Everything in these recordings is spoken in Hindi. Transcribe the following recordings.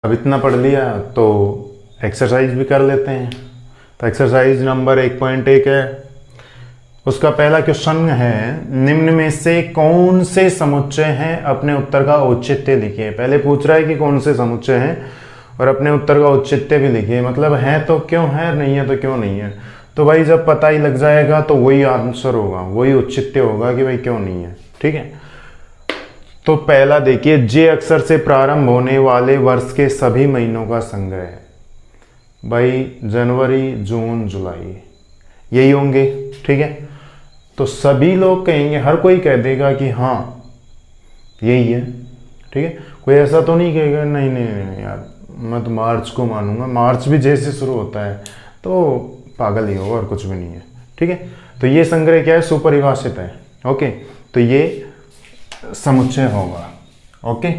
अब इतना पढ़ लिया तो एक्सरसाइज भी कर लेते हैं। तो एक्सरसाइज नंबर 1.1 है, उसका पहला क्वेश्चन है निम्न में से कौन से समुच्चय हैं, अपने उत्तर का औचित्य लिखिए। पहले पूछ रहा है कि कौन से समुच्चय हैं और अपने उत्तर का औचित्य भी लिखिए, मतलब है तो क्यों है, नहीं है तो क्यों नहीं है। तो भाई जब पता ही लग जाएगा तो वही आंसर होगा, वही औचित्य होगा कि भाई क्यों नहीं है। ठीक है, तो पहला देखिए, जे अक्षर से प्रारंभ होने वाले वर्ष के सभी महीनों का संग्रह है। भाई जनवरी, जून, जुलाई यही होंगे। ठीक है, तो सभी लोग कहेंगे, हर कोई कह देगा कि हाँ यही है। ठीक है, कोई ऐसा तो नहीं कहेगा नहीं नहीं नहीं यार मैं तो मार्च को मानूंगा, मार्च भी जैसे शुरू होता है तो पागल ही होगा और कुछ भी नहीं है। ठीक है, तो ये संग्रह क्या है, सुपरिभाषित है। ओके, तो ये समुच्चय होगा। ओके,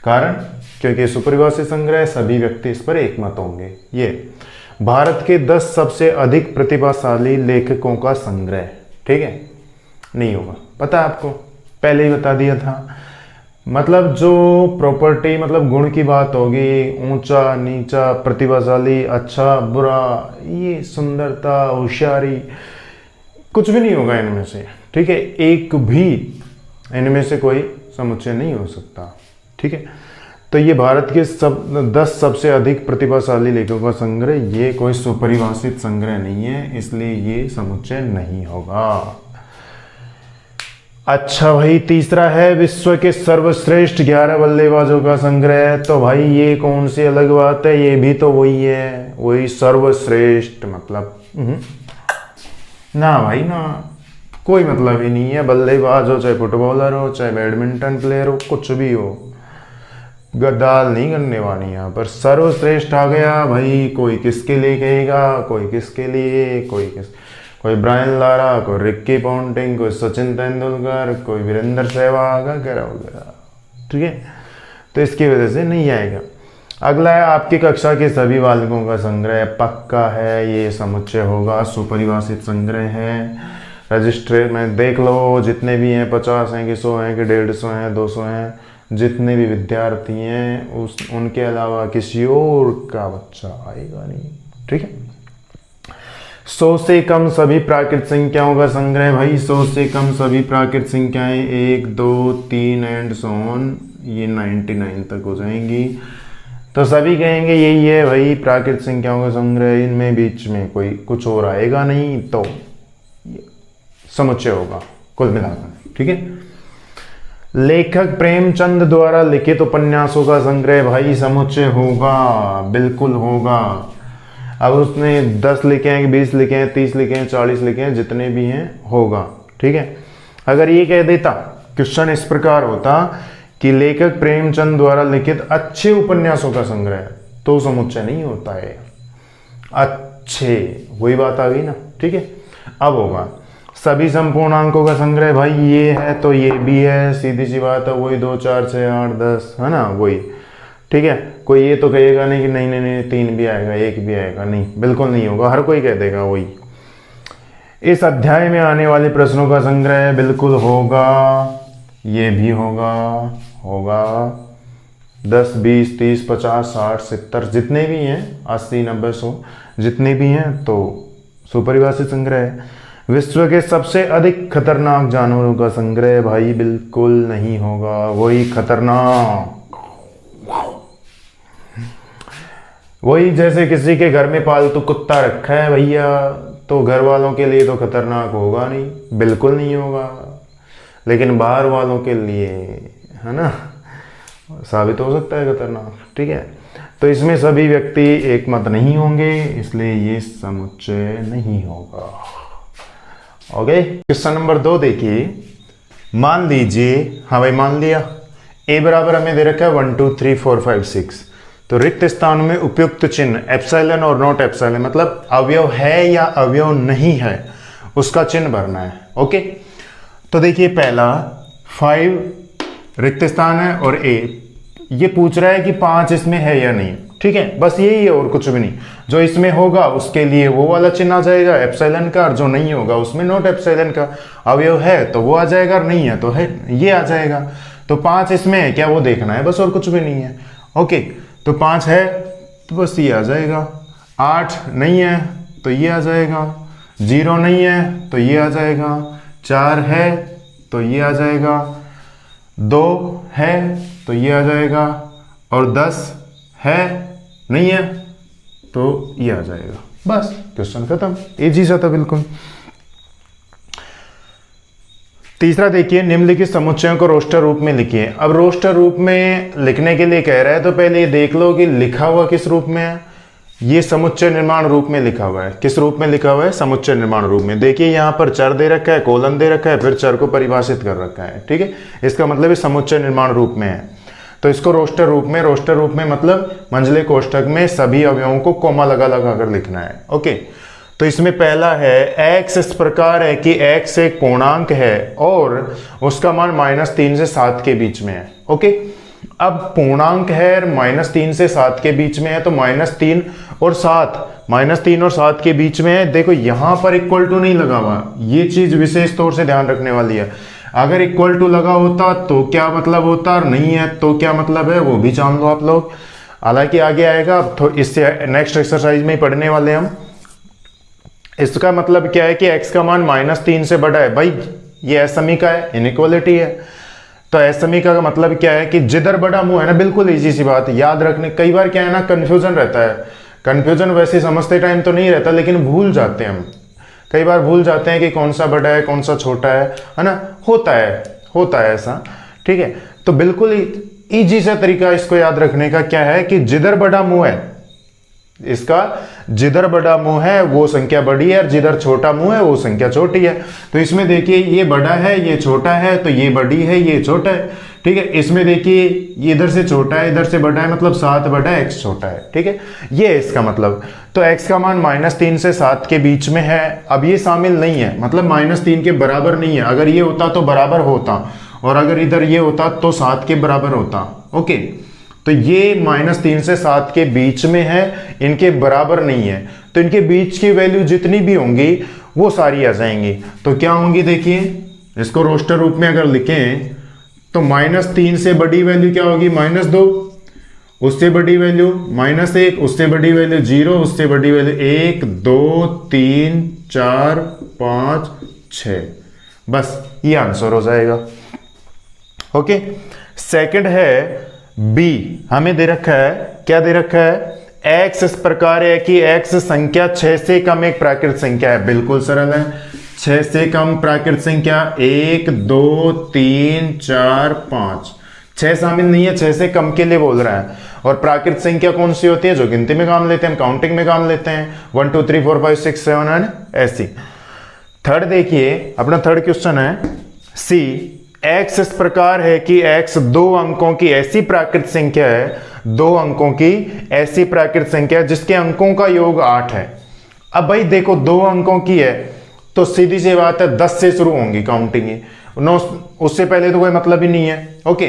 कारण क्योंकि सुपरिभाषित संग्रह है, सभी व्यक्ति इस पर एकमत होंगे। ये भारत के 10 सबसे अधिक प्रतिभाशाली लेखकों का संग्रह। ठीक है, नहीं होगा, पता है आपको, पहले ही बता दिया था। मतलब जो प्रॉपर्टी, मतलब गुण की बात होगी, ऊंचा नीचा, प्रतिभाशाली, अच्छा बुरा, ये सुंदरता, होशियारी, कुछ भी नहीं होगा इनमें से। ठीक है, एक भी इनमें से कोई समुच्चय नहीं हो सकता। ठीक है, तो ये भारत के 10 सबसे अधिक प्रतिभाशाली लेखकों का संग्रह, ये कोई सुपरिभाषित संग्रह नहीं है, इसलिए ये समुच्चय नहीं होगा। अच्छा भाई, तीसरा है विश्व के सर्वश्रेष्ठ 11 बल्लेबाजों का संग्रह। तो भाई ये कौन सी अलग बात है, ये भी तो वही है, वही सर्वश्रेष्ठ, मतलब ना भाई ना, कोई मतलब ही नहीं है। बल्लेबाज हो, चाहे फुटबॉलर हो, चाहे बैडमिंटन प्लेयर हो, कुछ भी हो, गद्दाल नहीं करने वाली। यहाँ पर सर्वश्रेष्ठ आ गया भाई, कोई किसके लिए कहेगा, कोई किसके लिए, कोई ब्रायन लारा, कोई रिक्की पॉन्टिंग, कोई सचिन तेंदुलकर, कोई वीरेंद्र सहवाग वगैरह वगैरह। ठीक है, तो इसकी वजह से नहीं आएगा। अगला है आपकी कक्षा के सभी बालकों का संग्रह, पक्का है ये समुच्चय होगा, सुपरिभाषित संग्रह है। रजिस्टर में देख लो, जितने भी हैं 50 हैं कि 100 हैं कि 150 हैं, 200 हैं, जितने भी विद्यार्थी हैं उनके अलावा किसी और का बच्चा आएगा नहीं। ठीक है, 100 से कम सभी प्राकृत संख्याओं का संग्रह। भाई 100 से कम सभी प्राकृत संख्याएं 1, 2, 3 एंड सो ऑन, ये 99 तक हो जाएंगी। तो सभी कहेंगे यही है भाई प्राकृत संख्याओं का संग्रह, इनमें बीच में कोई कुछ और आएगा नहीं, तो समुच्चय होगा कुल मिलाकर। ठीक है, लेखक प्रेमचंद द्वारा लिखित उपन्यासों का संग्रह। भाई समुच्चय होगा, बिल्कुल होगा। अब उसने 10 लिखे हैं, 20 लिखे हैं, 30 लिखे हैं, 40 लिखे हैं, जितने भी हैं होगा। ठीक है, अगर ये कह देता, क्वेश्चन इस प्रकार होता कि लेखक प्रेमचंद द्वारा लिखित अच्छे उपन्यासों का संग्रह, तो समुच्चय नहीं होता है। अच्छे, वही बात आ गई ना। ठीक है, अब होगा सभी संपूर्णांकों का संग्रह। भाई ये है तो ये भी है, सीधी सी बात है, वही 2, 4, 6, 8, 10 है ना, वही। ठीक है, कोई ये तो कहेगा नहीं कि नहीं नहीं नहीं 3 भी आएगा, 1 भी आएगा, नहीं, बिल्कुल नहीं होगा, हर कोई कह देगा वही। इस अध्याय में आने वाले प्रश्नों का संग्रह बिल्कुल होगा, ये भी होगा 10, 20, 30, 50, 60, 70 जितने भी हैं, 80, 90, 100 जितने भी हैं, तो सुपरिभाषित संग्रह है। विश्व के सबसे अधिक खतरनाक जानवरों का संग्रह। भाई बिल्कुल नहीं होगा, वही खतरनाक, वही जैसे किसी के घर में पालतू कुत्ता रखा है भैया, तो घर वालों के लिए तो खतरनाक होगा नहीं, बिल्कुल नहीं होगा, लेकिन बाहर वालों के लिए है ना, साबित हो सकता है खतरनाक। ठीक है, तो इसमें सभी व्यक्ति एकमत नहीं होंगे, इसलिए ये समुच्चय नहीं होगा। ओके, क्वेश्चन नंबर 2 देखिए। मान लीजिए, हाँ भाई मान लिया, a बराबर हमें दे रखा है 1, 2, 3, 4, 5, 6, तो रिक्त स्थान में उपयुक्त चिन्ह एप्सिलॉन और नॉट एप्सिलॉन, मतलब अवयव है या अवयव नहीं है, उसका चिन्ह भरना है। ओके, तो देखिए पहला 5 रिक्त स्थान है और a, ये पूछ रहा है कि 5 इसमें है या नहीं। ठीक है, बस यही है और कुछ भी नहीं। जो इसमें होगा उसके लिए वो वाला चिन्ह आ जाएगा एप्सिलॉन का, और जो नहीं होगा उसमें नॉट एप्सिलॉन का। अवयव है तो वो आ जाएगा, और नहीं है तो है ये आ जाएगा। तो 5 इसमें है क्या वो देखना है बस, और कुछ भी नहीं है। ओके, तो 5 है तो बस ये आ जाएगा, 8 नहीं है तो ये आ जाएगा, 0 नहीं है तो ये आ जाएगा, 4 है तो ये आ जाएगा, 2 है तो ये आ जाएगा, और 10 है नहीं है तो ये आ जाएगा। बस क्वेश्चन खत्म, इजी सा था बिल्कुल। तीसरा देखिए, निम्नलिखित समुच्चयों को रोस्टर रूप में लिखिए। अब रोस्टर रूप में लिखने के लिए कह रहा है तो पहले ये देख लो कि लिखा हुआ किस रूप में है। ये समुच्चय निर्माण रूप में लिखा हुआ है। किस रूप में लिखा हुआ है? समुच्चय निर्माण रूप में। देखिए यहाँ पर चर दे रखा है, कोलन दे रखा है, फिर चर को परिभाषित कर रखा है। ठीक है, इसका मतलब ये समुच्चय निर्माण रूप में है। तो इसको रोस्टर रूप में, रोस्टर रूप में मतलब मंझले कोष्ठक में सभी अवयवों को कोमा लगा लगा कर लिखना है। ओके, तो इसमें पहला है x इस प्रकार है कि x एक पूर्णांक है और उसका मान -3 से 7 के बीच में है। ओके, अब पूर्णांक है -3 से 7 के बीच में है, तो -3 और 7 के बीच में है। देखो यहाँ पर इक्वल टू नहीं लगा हुआ, ये चीज विशेष तौर से ध्यान रखने वाली है। अगर इक्वल टू लगा होता तो क्या मतलब होता, और नहीं है तो क्या मतलब है, वो भी जान लो आप लोग। हालांकि आगे आएगा, अब तो इससे नेक्स्ट एक्सरसाइज में ही पढ़ने वाले हम। इसका मतलब क्या है कि x का मान -3 से बड़ा है। भाई ये असमीका है, इनइक्वालिटी है। तो असमीका का मतलब क्या है कि जिधर बड़ा मुंह है ना, बिल्कुल इजी सी बात याद रखने। कई बार क्या है ना, कंफ्यूजन रहता है। कंफ्यूजन वैसे समझते टाइम तो नहीं रहता, लेकिन भूल जाते हैं हम। कई बार भूल जाते हैं कि कौन सा बड़ा है कौन सा छोटा है ना, होता है ऐसा। ठीक है, तो बिल्कुल इजी सा तरीका इसको याद रखने का क्या है कि जिधर बड़ा मुंह है, इसका जिधर बड़ा मुंह है वो संख्या बड़ी है, और जिधर छोटा मुंह है वो संख्या छोटी है। तो इसमें देखिए ये बड़ा है ये छोटा है, तो ये बड़ी है ये छोटा है। ठीक है, इसमें देखिए ये इधर से छोटा है इधर से बड़ा है, मतलब 7 बड़ा है x छोटा है। ठीक है, ये है इसका मतलब। तो x का मान -3 से 7 के बीच में है। अब ये शामिल नहीं है, मतलब -3 के बराबर नहीं है। अगर ये होता तो बराबर होता, और अगर इधर ये होता तो 7 के बराबर होता। ओके, तो ये -3 से 7 के बीच में है, इनके बराबर नहीं है। तो इनके बीच की वैल्यू जितनी भी होंगी वो सारी आ जाएंगी। तो क्या होंगी देखिए, इसको रोस्टर रूप में अगर लिखें तो -3 से बड़ी वैल्यू क्या होगी, -2, उससे बड़ी वैल्यू -1, उससे बड़ी वैल्यू 0, उससे बड़ी वैल्यू 1, 2, 3, 4, 5, 6। बस ये आंसर हो जाएगा। ओके, सेकंड है बी। हमें दे रखा है, क्या दे रखा है, x इस प्रकार है कि x संख्या 6 से कम एक प्राकृत संख्या है। बिल्कुल सरल है, 6 से कम प्राकृत संख्या 1, 2, 3, 4, 5। 6 शामिल नहीं है, 6 से कम के लिए बोल रहा है। और प्राकृत संख्या कौन सी होती है, जो गिनती में काम लेते हैं, हम काउंटिंग में काम लेते हैं, 1 2 3 4 5 6 7 8 ऐसी। थर्ड देखिए, अपना थर्ड क्वेश्चन है सी। x इस प्रकार है कि x 2 अंकों की ऐसी प्राकृत संख्या है, 2 अंकों की ऐसी प्राकृत संख्या जिसके अंकों का योग 8 है। अब भाई देखो 2 अंकों की है तो सीधी सी बात है 10 से शुरू होंगी काउंटिंग, नो उससे पहले तो कोई मतलब ही नहीं है। ओके,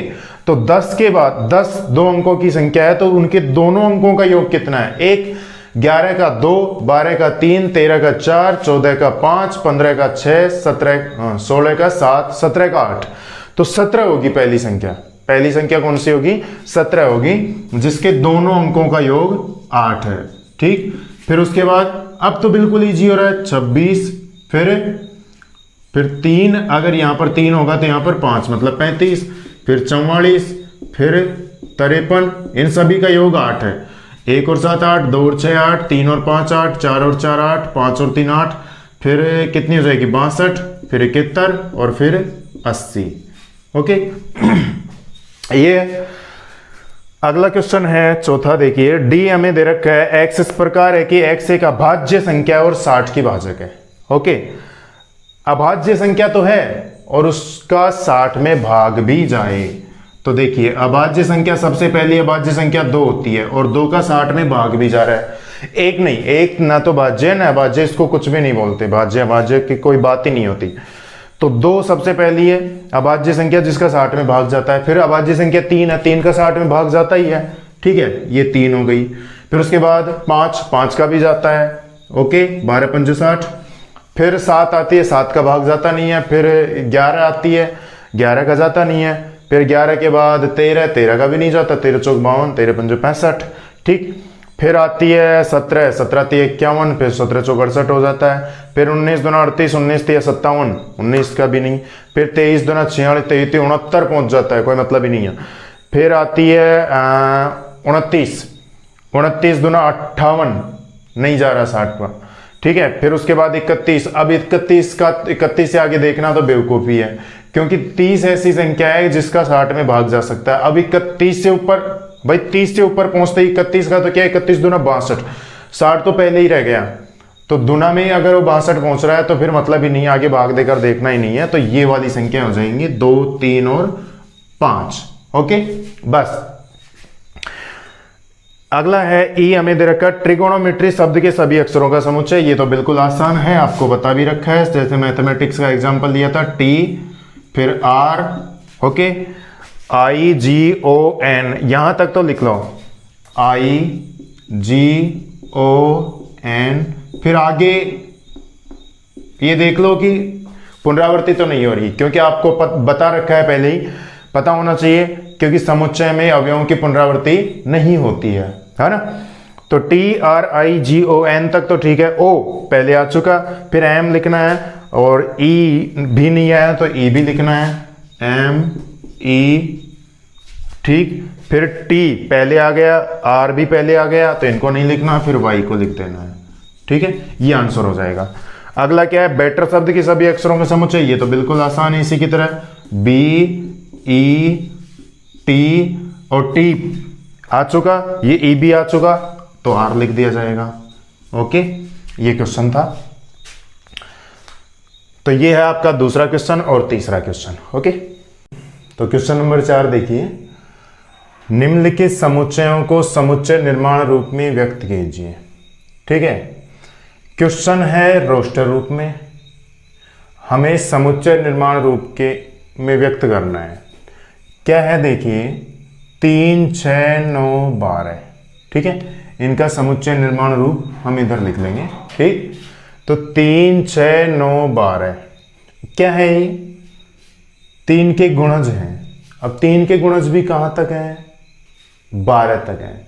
तो 10 के बाद 10 2 अंकों की संख्या है, तो उनके दोनों अंकों का योग कितना है, 1, 11 का 2, 12 का 3, 13 का 4, 14 का 5, 15 का 6, 16 का 7, 17 का 8। तो 17 होगी पहली संख्या। पहली संख्या कौन सी होगी, 17 होगी, जिसके दोनों अंकों का योग 8 है। ठीक, फिर उसके बाद अब तो बिल्कुल इजी हो रहा है, 26, फिर 3, अगर यहां पर 3 होगा तो यहां पर 5 मतलब 35, फिर 44, फिर 53, इन सभी का योग 8 है। 1 और 7 8, 2 और 6 8, 3 और 5 8, 4 और 4 8, 5 और 3 8, फिर कितनी हो जाएगी 62, फिर 71 और फिर 80। ओके, ये अगला क्वेश्चन है चौथा। देखिए डी हमें दे रखा है, x इस प्रकार है कि x एक अभाज्य संख्या और 60 की भाजक है। ओके, अभाज्य संख्या तो है और उसका 60 में भाग भी जाए। तो देखिए अभाज्य संख्या, सबसे पहली अभाज्य संख्या 2 होती है और 2 का 60 में भाग भी जा रहा है। एक नहीं, एक ना तो भाज्य है ना अभाज्य, इसको कुछ भी नहीं बोलते, भाज्य अभाज्य की कोई बात ही नहीं होती। तो 2 सबसे पहली है अभाज्य संख्या जिसका 60 में भाग जाता है। फिर अभाज्य संख्या 3 है, 3 का 60 में भाग जाता ही है। ठीक है, ये 3 हो गई। फिर उसके बाद 5 का भी जाता है। ओके, 12 5 60। फिर 7 आती है, 7 का भाग जाता नहीं है। फिर 11 आती है, 11 का जाता नहीं है। फिर 11 के बाद 13, 13 का भी नहीं जाता, 13 चौक 52, 13 पंजे 65, ठीक। फिर आती है 17, 17 3 51, फिर 17 चौक 68 हो जाता है। फिर 19 दूना 38, 19 3 57, 19 का भी नहीं। फिर 23 दूना 46, 23 69 पहुंच जाता है, कोई मतलब ही नहीं है। फिर आती है 29, 29 दूना 58, नहीं जा रहा 60 पर, ठीक है। फिर उसके बाद 31, अब 31 से आगे देखना तो बेवकूफ़ी है, क्योंकि 30 ऐसी संख्या है जिसका 60 में भाग जा सकता है। अब 31 से ऊपर, भाई 30 से ऊपर पहुंचते ही 31 का तो क्या है, 31 दूना 62, 60 तो पहले ही रह गया। तो दुना में अगर वो 62 पहुंच रहा है तो फिर मतलब ही नहीं, आगे भाग देकर देखना ही नहीं है। तो ये वाली संख्या हो जाएंगी 2, 3 और 5। ओके, बस। अगला है ई हमें दे रखा ट्रिगोनोमेट्री शब्द के सभी अक्षरों का समुच्चय। ये तो बिल्कुल आसान है, आपको बता भी रखा है, जैसे मैथमेटिक्स का एग्जांपल दिया था, टी फिर आर, ओके, IGON, यहां तक तो लिख लो, IGON। फिर आगे ये देख लो कि पुनरावृत्ति तो नहीं हो रही, क्योंकि आपको बता रखा है पहले ही, पता होना चाहिए, क्योंकि समुच्चय में अवयवों की पुनरावृत्ति नहीं होती है ना। तो TRIGON तक तो ठीक है। O पहले आ चुका, फिर M लिखना है, और E भी नहीं आया तो E भी लिखना है, ME, ठीक। फिर T पहले आ गया, R भी पहले आ गया, तो इनको नहीं लिखना, फिर Y को लिख देना है, ठीक है। ये आंसर हो जाएगा। अगला क्या है, बेटर शब्द के सभी अक्षरों का समुच्चय। ये तो बिल्कुल आसान है, इसी की तरह BET और T आ चुका, ये E भी आ चुका, तो R लिख दिया जाएगा। ओके, ये क्वेश्चन था। तो ये है आपका दूसरा क्वेश्चन और तीसरा क्वेश्चन। ओके, तो क्वेश्चन नंबर 4 देखिए, निम्नलिखित समुच्चयों को समुच्चय निर्माण रूप में व्यक्त कीजिए। ठीक है, क्वेश्चन है रोस्टर रूप में, हमें समुच्चय निर्माण रूप के में व्यक्त करना है। क्या है देखिए, 3, 6, 9, 12, ठीक है, इनका समुच्चय निर्माण रूप हम इधर लिख लेंगे। ठीक, तो 3, 6, 9, 12 क्या है, ये 3 के गुणज हैं। अब 3 के गुणज भी कहां तक हैं, 12 तक हैं।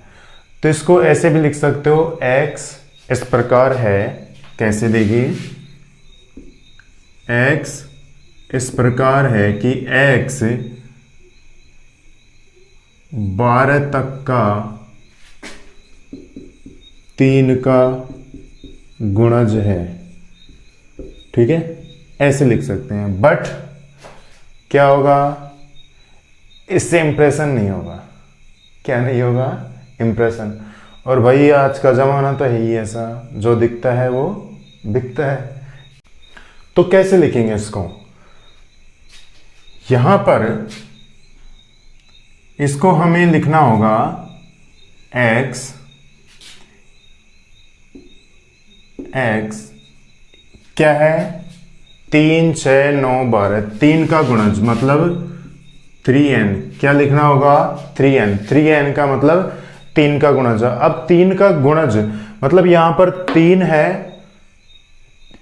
तो इसको ऐसे भी लिख सकते हो, x इस प्रकार है, कैसे देखिए, x इस प्रकार है कि x 12 तक का 3 का गुणज है। ठीक है, ऐसे लिख सकते हैं। बट क्या होगा, इससे इंप्रेशन नहीं होगा। क्या नहीं होगा, इंप्रेशन। और भाई आज का जमाना तो है ही ऐसा, जो दिखता है वो बिकता है। तो कैसे लिखेंगे इसको, यहां पर इसको हमें लिखना होगा x क्या है, 3, 6, 9, 12, 3 का गुणज मतलब 3n। क्या लिखना होगा, 3n का मतलब 3 का गुणज। अब 3 का गुणज मतलब यहां पर 3 है,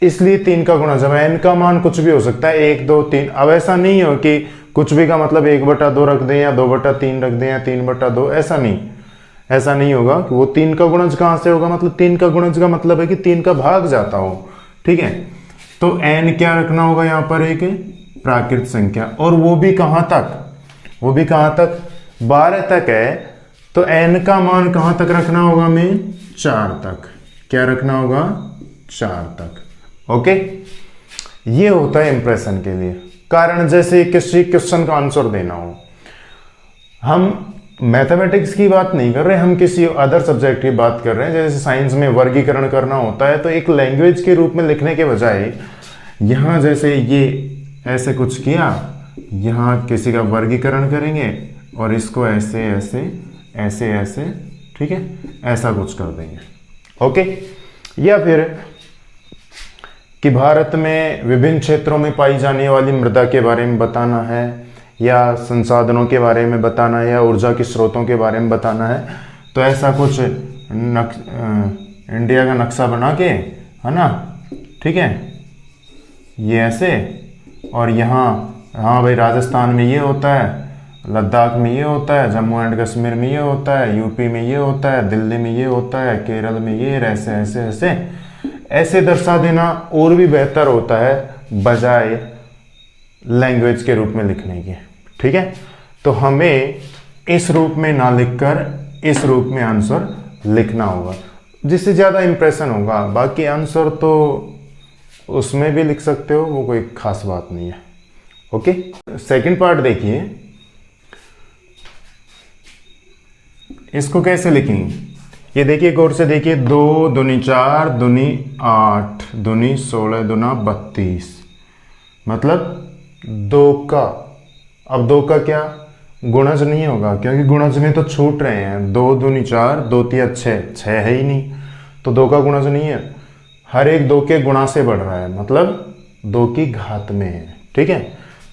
इसलिए 3 का गुणज। अब n का मान कुछ भी हो सकता है, 1, 2, 3। अब ऐसा नहीं हो कि कुछ भी का मतलब 1/2 रख दें या 2/3 रख दें या 3/2, ऐसा नहीं होगा। कि वो 3 का गुणज कहां से होगा, मतलब 3 का गुणज का मतलब है कि 3 का भाग जाता हो। ठीक है, तो n क्या रखना होगा, यहां पर एक प्राकृत संख्या, और वो भी कहां तक, 12 तक है। तो n का मान कहां तक रखना होगा, हमें 4 तक। क्या रखना होगा, 4 तक। ओके, ये होता है इंप्रेशन के लिए। कारण जैसे किसी क्वेश्चन का आंसर देना हो, हम मैथमेटिक्स की बात नहीं कर रहे, हम किसी अदर सब्जेक्ट की बात कर रहे हैं। जैसे साइंस में वर्गीकरण करना होता है, तो एक लैंग्वेज के रूप में लिखने के बजाय यहाँ जैसे ये ऐसे कुछ किया, यहाँ किसी का वर्गीकरण करेंगे और इसको ऐसे ऐसे ऐसे ऐसे, ठीक है, ऐसा कुछ कर देंगे। ओके, या फिर कि भारत में विभिन्न क्षेत्रों में पाई जाने वाली मृदा के बारे में बताना है, या संसाधनों के बारे में बताना है, या ऊर्जा के स्रोतों के बारे में बताना है। तो ऐसा कुछ इंडिया का नक्शा बना के, है ना, ठीक है, ये ऐसे, और यहाँ, हाँ भाई राजस्थान में ये होता है, लद्दाख में ये होता है, जम्मू एंड कश्मीर में ये होता है, यूपी में ये होता है, दिल्ली में ये होता है, केरल में ये, ऐसे ऐसे ऐसे ऐसे दर्शा देना और भी बेहतर होता है बजाय लैंग्वेज के रूप में लिखने के। ठीक है, तो हमें इस रूप में ना लिखकर इस रूप में आंसर लिखना होगा, जिससे ज़्यादा इंप्रेशन होगा। बाकी आंसर तो उसमें भी लिख सकते हो, वो कोई खास बात नहीं है। ओके, सेकंड पार्ट देखिए, इसको कैसे लिखेंगे ये देखिए, गौर से देखिए। 2 दूनी 4 दूनी 8 दूनी 16 दूना 32, मतलब 2 का, अब 2 का क्या गुणज नहीं होगा, क्योंकि गुणज में तो छूट रहे हैं। 2 दूनी 4 2 तिया 6, 6 है ही नहीं, तो 2 का गुणज नहीं है। हर एक 2 के गुणा से बढ़ रहा है, मतलब 2 की घात में है। ठीक है,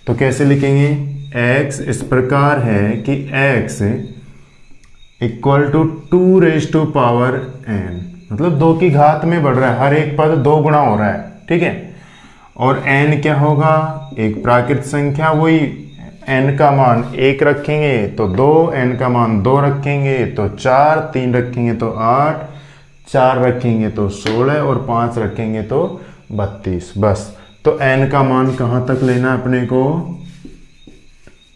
तो कैसे लिखेंगे, x इस प्रकार है कि x equal to 2 raise to power n, मतलब 2 की घात में बढ़ रहा है, हर एक पद 2 गुणा हो रहा है। ठीक है, और n क्या होगा, एक प्राकृत संख्या, वही n का मान 1 रखेंगे तो 2, n का मान 2 रखेंगे तो 4, 3 रखेंगे तो 8, 4 रखेंगे तो 16 और 5 रखेंगे तो 32। बस, तो n का मान कहाँ तक लेना है अपने को,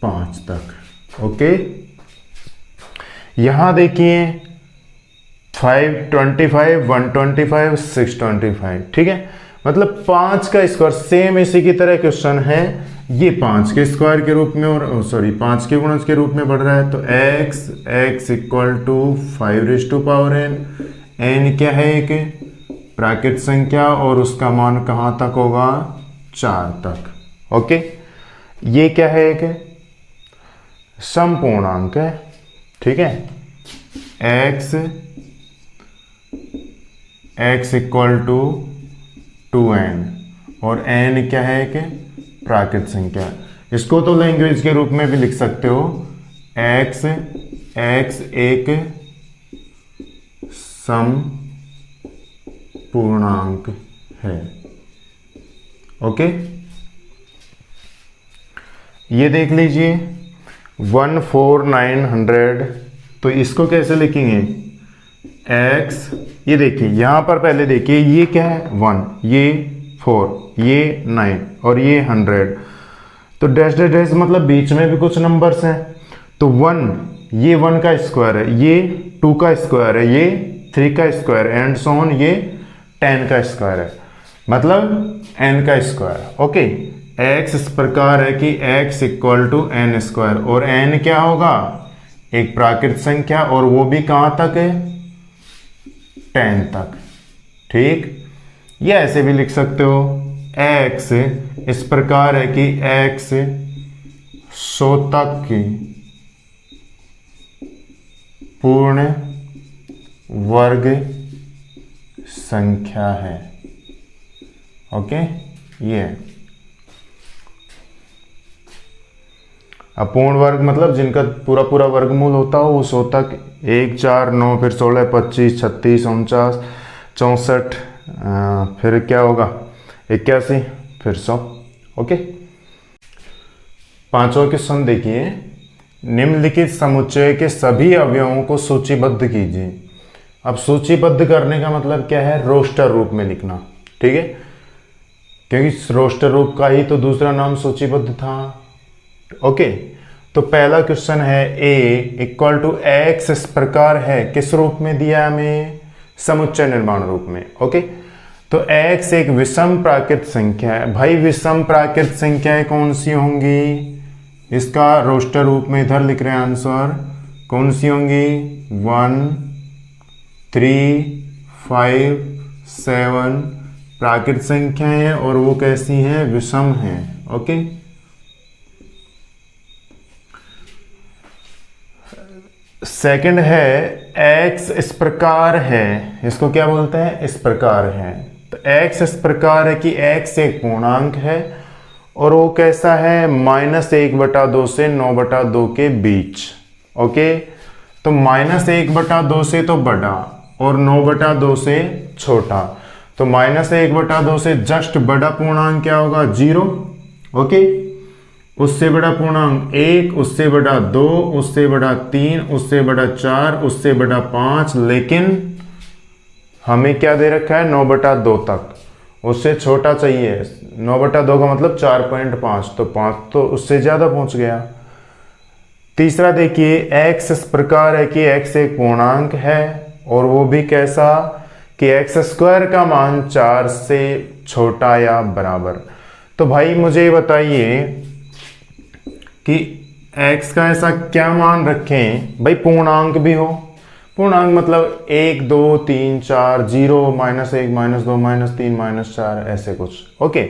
5 तक। ओके, यहां देखिए 525 125 625। ठीक है, मतलब 5 का स्क्वायर, सेम इसी की तरह क्वेश्चन है, ये 5 के स्क्वायर के रूप में और सॉरी 5 के गुणज के रूप में बढ़ रहा है। तो x equal to 5 raise to power n, n क्या है, एक प्राकृत संख्या और उसका मान कहां तक होगा, 4 तक। ओके, ये क्या है, एक समपूर्णांक है। ठीक है, x इक्वल टू 2n और n क्या है, एक प्राकृत संख्या। इसको तो लैंग्वेज के रूप में भी लिख सकते हो, x एक सम पूर्णांक है। ओके, ये देख लीजिए 14900, तो इसको कैसे लिखेंगे, x, ये देखिए यहां पर पहले देखिए ये क्या है 1, ये 4, ये 9 और ये 100, तो डैश डैश डैश मतलब बीच में भी कुछ नंबर्स हैं। तो 1, ये 1 का स्क्वायर है, ये 2 का स्क्वायर है, ये 3 का स्क्वायर एंड सो ऑन, ये 10 का स्क्वायर है, मतलब n का स्क्वायर। ओके, x इस प्रकार है कि x equal to n square, और n क्या होगा, एक प्राकृत संख्या, और वो भी कहां तक है, 10 तक। ठीक, ये ऐसे भी लिख सकते हो, x इस प्रकार है कि x 100 तक की पूर्ण वर्ग संख्या है। ओके, ये अपूर्ण वर्ग मतलब जिनका पूरा पूरा वर्गमूल होता हो, वो 100 तक, 1 4 9 फिर 16 25 36 49 64, फिर क्या होगा 81 फिर 100। ओके, पांचवा क्वेश्चन देखिए, निम्नलिखित समुच्चय के सभी अवयवों को सूचीबद्ध कीजिए। अब सूचीबद्ध करने का मतलब क्या है, रोस्टर रूप में लिखना। ठीक है, क्योंकि रोस्टर रूप का ही तो दूसरा नाम सूचीबद्ध था। ओके, तो पहला क्वेश्चन है a इक्वल टू x इस प्रकार है, किस रूप में दिया हमें, समुच्चय निर्माण रूप में। ओके, तो x एक विषम प्राकृत संख्या है। भाई विषम प्राकृत संख्याएं कौन सी होंगी, इसका रोस्टर रूप में इधर लिख रहे हैं आंसर, कौन सी होंगी, 1 3 5 7 प्राकृत संख्याएं हैं, और वो कैसी हैं, विषम हैं। ओके, सेकंड है x इस प्रकार है, इसको क्या बोलते हैं, इस प्रकार है। तो x इस प्रकार है कि x एक पूर्णांक है और वो कैसा है, -1/2 से 9/2 के बीच। ओके, तो -1/2 से तो बड़ा और 9/2 से छोटा, तो -1/2 से जस्ट बड़ा पूर्णांक क्या होगा, 0। ओके, उससे बड़ा पूर्णांक 1, उससे बड़ा 2, उससे बड़ा 3, उससे बड़ा 4, उससे बड़ा 5, लेकिन हमें क्या दे रखा है 9/2 तक, उससे छोटा चाहिए। 9/2 का मतलब 4.5, तो 5 तो उससे ज्यादा पहुंच गया। तीसरा देखिए, x इस प्रकार है कि x एक पूर्णांक है और वो भी कैसा कि x² का मान 4 से छोटा या बराबर। तो भाई मुझे ये बताइए कि x का ऐसा क्या मान रखें, भाई पूर्णांक भी हो, पूर्णांक मतलब 1 2 3 4, 0 -1 -2 -3 -4 ऐसे कुछ। ओके,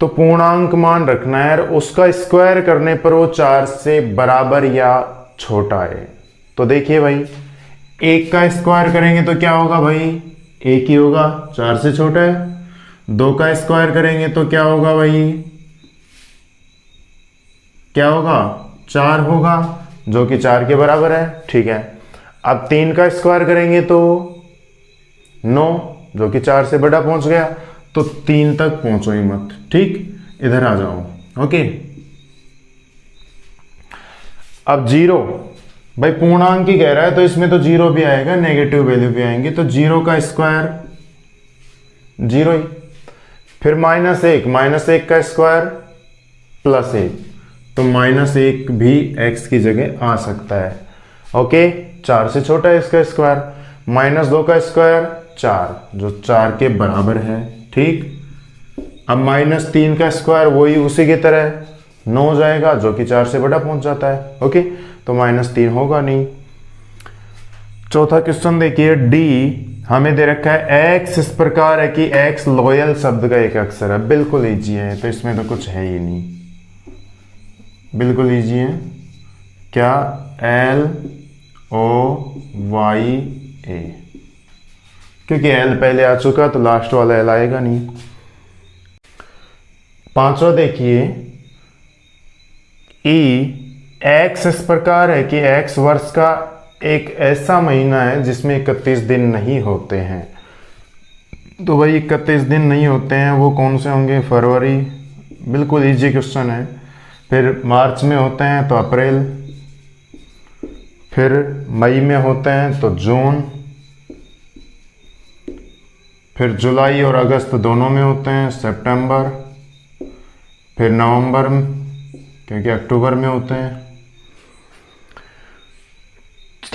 तो पूर्णांक मान रखना है और उसका स्क्वायर करने पर वो 4 से बराबर या छोटा है। तो देखिए भाई, 1 का स्क्वायर करेंगे तो क्या होगा भाई, 1 ही होगा, 4 से छोटा है। 2 का स्क्वायर करेंगे तो क्या होगा भाई, क्या होगा 4 होगा, जो कि 4 के बराबर है। ठीक है, अब 3 का स्क्वायर करेंगे तो 9, जो कि 4 से बड़ा पहुंच गया। तो 3 तक पहुंचो ही मत, ठीक, इधर आ जाओ। ओके, अब 0, भाई पूर्णांक ही कह रहा है तो इसमें तो 0 भी आएगा, नेगेटिव वैल्यू भी आएंगी, तो 0 का स्क्वायर 0 ही। फिर -1 का स्क्वायर +1, तो -1 भी x की जगह आ सकता है। ओके, 4 से छोटा है इसका स्क्वायर। -2 का स्क्वायर 4, जो 4 के बराबर है। ठीक, अब -3 का स्क्वायर वही उसी की तरह 9 हो जाएगा, जो कि 4 से बड़ा पहुंच जाता है। ओके, तो -3 होगा नहीं। चौथा क्वेश्चन देखिए, डी हमें दे रखा है x इस प्रकार है कि x लॉयल शब्द का एक अक्षर है। बिल्कुल इजी है, तो इसमें तो कुछ है ही नहीं, बिल्कुल इजी है। क्या, LOYA, क्योंकि L पहले आ चुका तो लास्ट वाला L आएगा नहीं। पांचवा देखिए, x इस प्रकार है कि x वर्ष का एक ऐसा महीना है जिसमें 31 दिन नहीं होते हैं। तो भाई 31 दिन नहीं होते हैं, वो कौन से होंगे, फरवरी, बिल्कुल इजी क्वेश्चन है। फिर मार्च में होते हैं तो अप्रैल, फिर मई में होते हैं तो जून, फिर जुलाई और अगस्त दोनों में होते हैं सितंबर, फिर नवंबर क्योंकि अक्टूबर में होते हैं।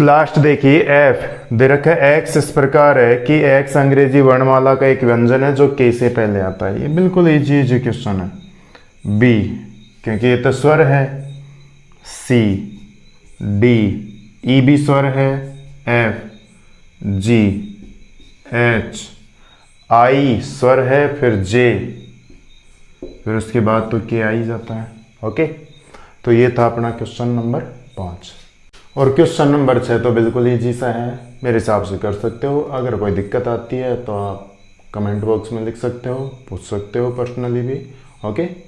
लास्ट देखिए, F दे रखा है x इस प्रकार है कि x अंग्रेजी वर्णमाला का एक व्यंजन है जो k से पहले आता है। ये बिल्कुल इजी क्वेश्चन है। B क्योंकि ये तो स्वर है। C, D, E भी स्वर है। F, G, H, I स्वर है, फिर J, फिर उसके बाद तो K आ ही जाता है। ओके, तो ये था अपना क्वेश्चन नंबर 5। और क्वेश्चन नंबर 6 तो बिल्कुल ईजी सा है, मेरे हिसाब से कर सकते हो। अगर कोई दिक्कत आती है तो आप कमेंट बॉक्स में लिख सकते हो, पूछ सकते हो पर्सनली भी। ओके।